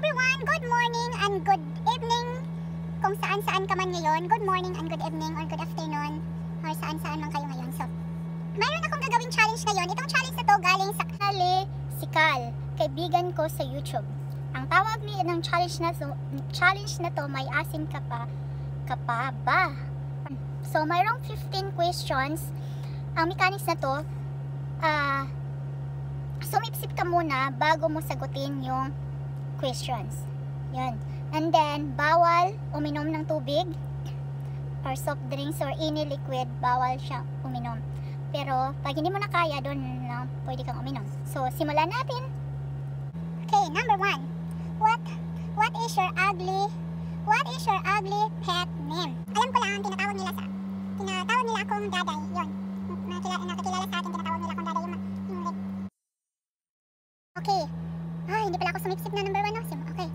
everyone! Good morning and good evening kung saan-saan ka man ngayon. Good morning and good evening or good afternoon or saan-saan man kayo ngayon. So, mayroon akong gagawing challenge ngayon. Itong challenge na to galing sa Kali Sikal, kaibigan ko sa YouTube. Ang tawag niya ng challenge na to may asim ka pa ba? So, mayroong 15 questions. Ang mechanics na to, sumipsip ka muna bago mo sagutin yung questions. Yun. And then, bawal uminom ng tubig or soft drinks or any liquid, bawal siya uminom. Pero, pag hindi mo na kaya, doon na pwede kang uminom. So, simulan natin. Okay, number 1. What is your ugly pet name? Alam ko lang, tinatawag nila akong daday. Yun. Nakakilala sa akin, tinatawag nila akong daday. Yung okay. Hindi pala ako sumipsip na number 1, no? Okay.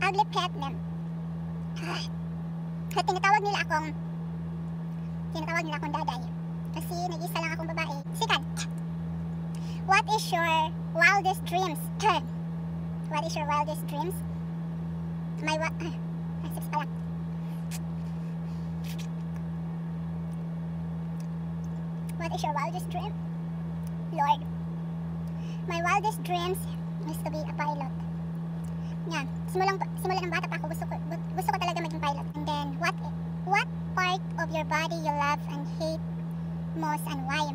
Ugly pet name. Tinatawag nila akong daday. Kasi nag-isa lang akong babae. Second. What is your wildest dreams? What is your wildest dreams? Sips pala. What is your wildest dream? Lord, my wildest dreams is to be a pilot. Yan. Simulan ng bata pa ako, gusto ko talaga maging pilot. And then, what part of your body you love and hate most and why?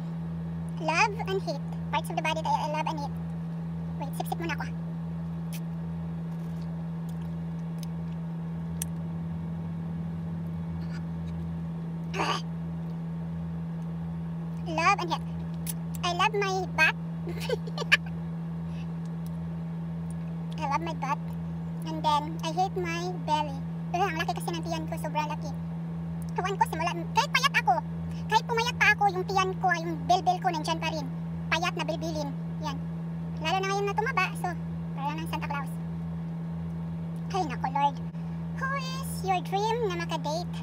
Love and hate. Parts of the body that I love and hate. Wait, sip muna ako. Love and hate. I love my butt. I love my butt. And then, I hate my belly. Ang laki kasi ng tiyan ko, sobrang laki. Kawan ko, kahit payat ako, kahit pumayat pa ako, yung tiyan ko, yung belbel ko, nandyan pa rin. Payat na bilbilin. Yan. Lalo na ngayon na tumaba, so, parang ng Santa Claus. Ay, nako, Lord. Who is your dream na makadate?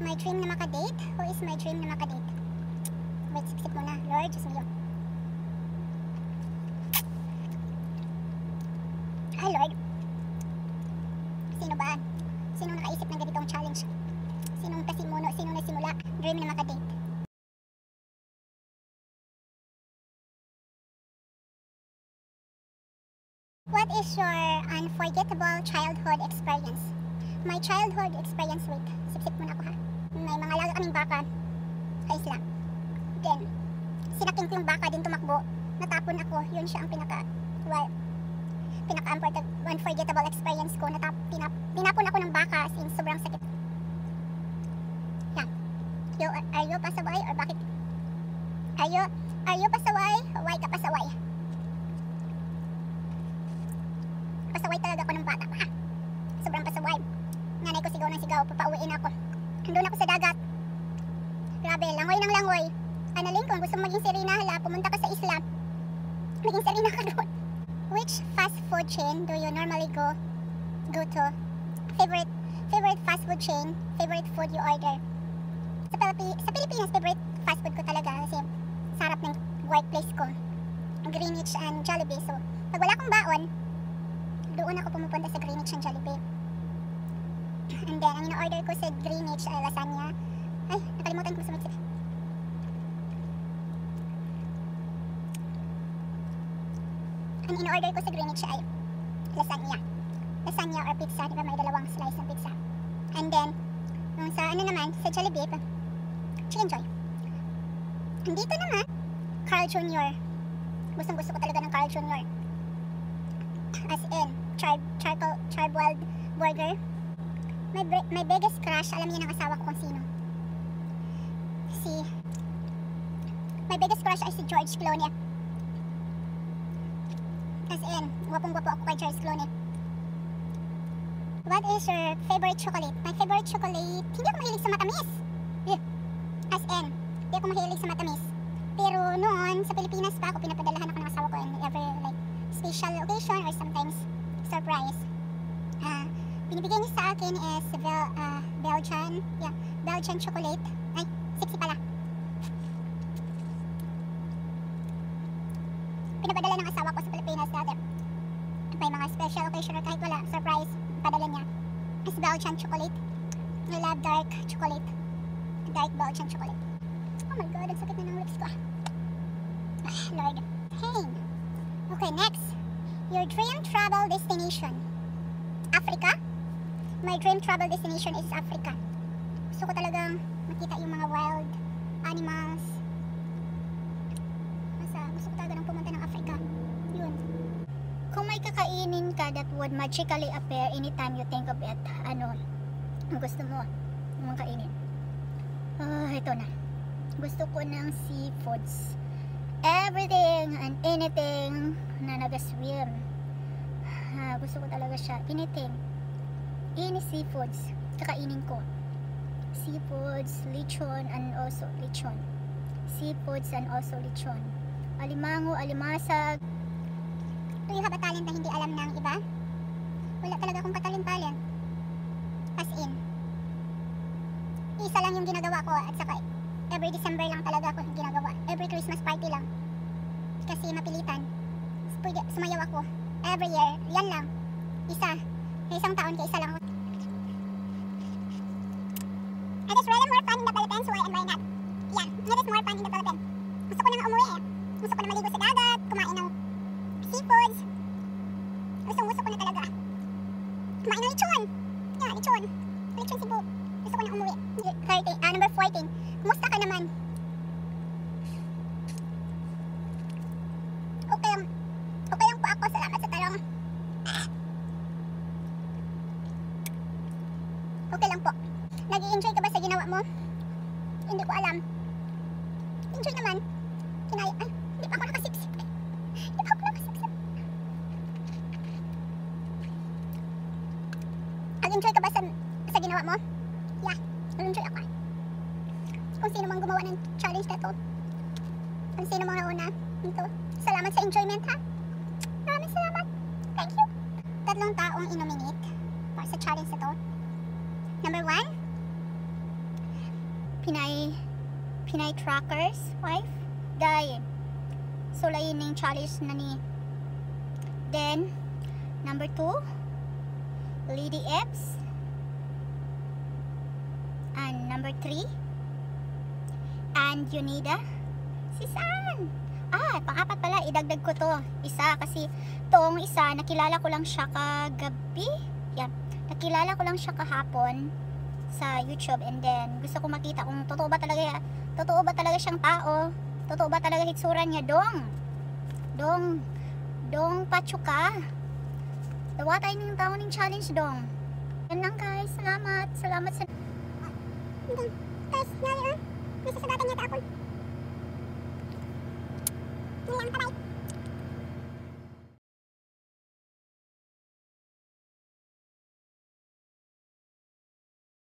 My dream na makadate? Who is my dream na makadate? Wait, sip muna. Lord, Diyos mo yun. Ay, Lord. Sino ba? Sino nakaisip ng ganitong challenge? Sinong nasimula? Dream na makadate. What is your unforgettable childhood experience? My childhood experience, wait. Sip muna ako ha. May mga alaga kaming baka sa isla. Then, sinaking ko yung baka din tumakbo. Natapon ako. Yun siya ang unforgettable experience ko. Tinapon ako ng baka since sobrang sakit. Yeah. Are you pasaway or bakit? Are you pasaway? Why ka pasaway? Pasaway talaga ako ng bata pa. Sobrang pasaway. Nanay ko sigaw ng sigaw. Papauwiin ako. Nandun ako sa dagat. Grabe, langoy ng langoy. Analin, kung gusto mo maging Serena, pumunta ka sa isla. Maging Serena ka doon. Which fast food chain do you normally go to? Favorite fast food chain, favorite food you order. Sa Pilipinas, favorite fast food ko talaga kasi sarap ng workplace ko. Greenwich and Jollibee. So, pag wala akong baon, doon ako pumupunta sa Greenwich and Jollibee. And then, ang ino-order ko sa Greenwich ay lasagna. Ay, nakalimutan ko sumitsip. Ang in-order ko sa Greenwich ay lasagna. Lasagna or pizza, di ba may dalawang slice ng pizza. And then, sa sa Jollibee, Chicken Joy. And dito naman, Carl Jr. Gustong-gusto ko talaga ng Carl Jr. As in, charbroiled burger. My biggest crush, alam niyo ng asawa ko kung sino. My biggest crush ay si George Clooney. As in, gwapong-gwapo ako kay George Clooney. What is your favorite chocolate? My favorite chocolate, hindi ako mahilig sa matamis. As in, hindi ako mahilig sa matamis. Pero noon, sa Pilipinas pa ako, pinapadalahan ako ng asawa ko in every special occasion or sometimes surprise. Binibigay niya sa akin is Belgian chocolate. Ay, sipsi pala. Pinapadala ng asawa ko sa Pilipinas dati. May mga special occasion or kahit wala, surprise, padala niya. Is Belgian chocolate. I love dark chocolate. Dark Belgian chocolate. Oh my god, ang sakit na ng lips ko. Ah, Lord. Pain. Okay, next. Your dream travel destination. Africa? My dream travel destination is Africa. Gusto ko talagang makita yung mga wild animals. Gusto ko talaga nang pumunta ng Africa. Yun. Kung may kakainin ka that would magically appear anytime you think of it, ano ang gusto mo mong kainin? Ito na. Gusto ko ng seafoods. Everything and anything na nag-swim. Gusto ko talaga siya. Anything. Any seafoods. Kakainin ko. Seafoods, lechon, and also lechon. Seafoods and also lechon. Alimango, alimasag. Do you have a talent na hindi alam ng iba? Wala talaga akong katalent-talent. As in. Isa lang yung ginagawa ko at saka every December lang talaga ako yung ginagawa. Every Christmas party lang. Kasi mapilitan. Sumayaw ako. Every year. Yan lang. Isa. Sa isang taon ka isa lang ako. It is really more fun in the Philippines. Why and why not? Yeah. It is more fun in the Philippines. Gusto ko na umuwi eh. Gusto ko na maligo sa dagat. Kumain ng seafoods. Gusto ko na talaga. Kumain ng lechon. Yeah, lechon. Lechon Cebu. Gusto ko na umuwi. Number 14. Kumusta ka naman? Okay lang po ako. Salamat sa tanong. Okay lang po. Nag-i-enjoy ka ba sa ginawa mo? Hindi ko alam. Enjoy naman. Ay, hindi pa ako nakasipsip. Nag-enjoy ka ba sa ginawa mo? Yeah, nag-enjoy ako. Kung sino mang gumawa ng challenge na to. Kung sino mang nauna nito. Salamat sa enjoyment ha. Maraming salamat. Thank you. 3 taong inominate para sa challenge na to. Number 1, Pinay Trackers wife. Dahil sulayin na yung challenge na ni. Then number 2, Lady Epps. And number 3, and Yunida. Si San. Pang-apat pala, idagdag ko to. Isa, kasi tong isa, nakilala ko lang siya kagabi. Yeah. Nakilala ko lang siya kahapon sa YouTube, and then gusto ko makita kung totoo ba talaga siyang tao. Totoo ba talaga hitsura niya? Dong Pachuka. Dawa tayo ng tao ng challenge, Dong. Yan lang guys, salamat sa guys, nasa sa data niya tapon. Hindi lang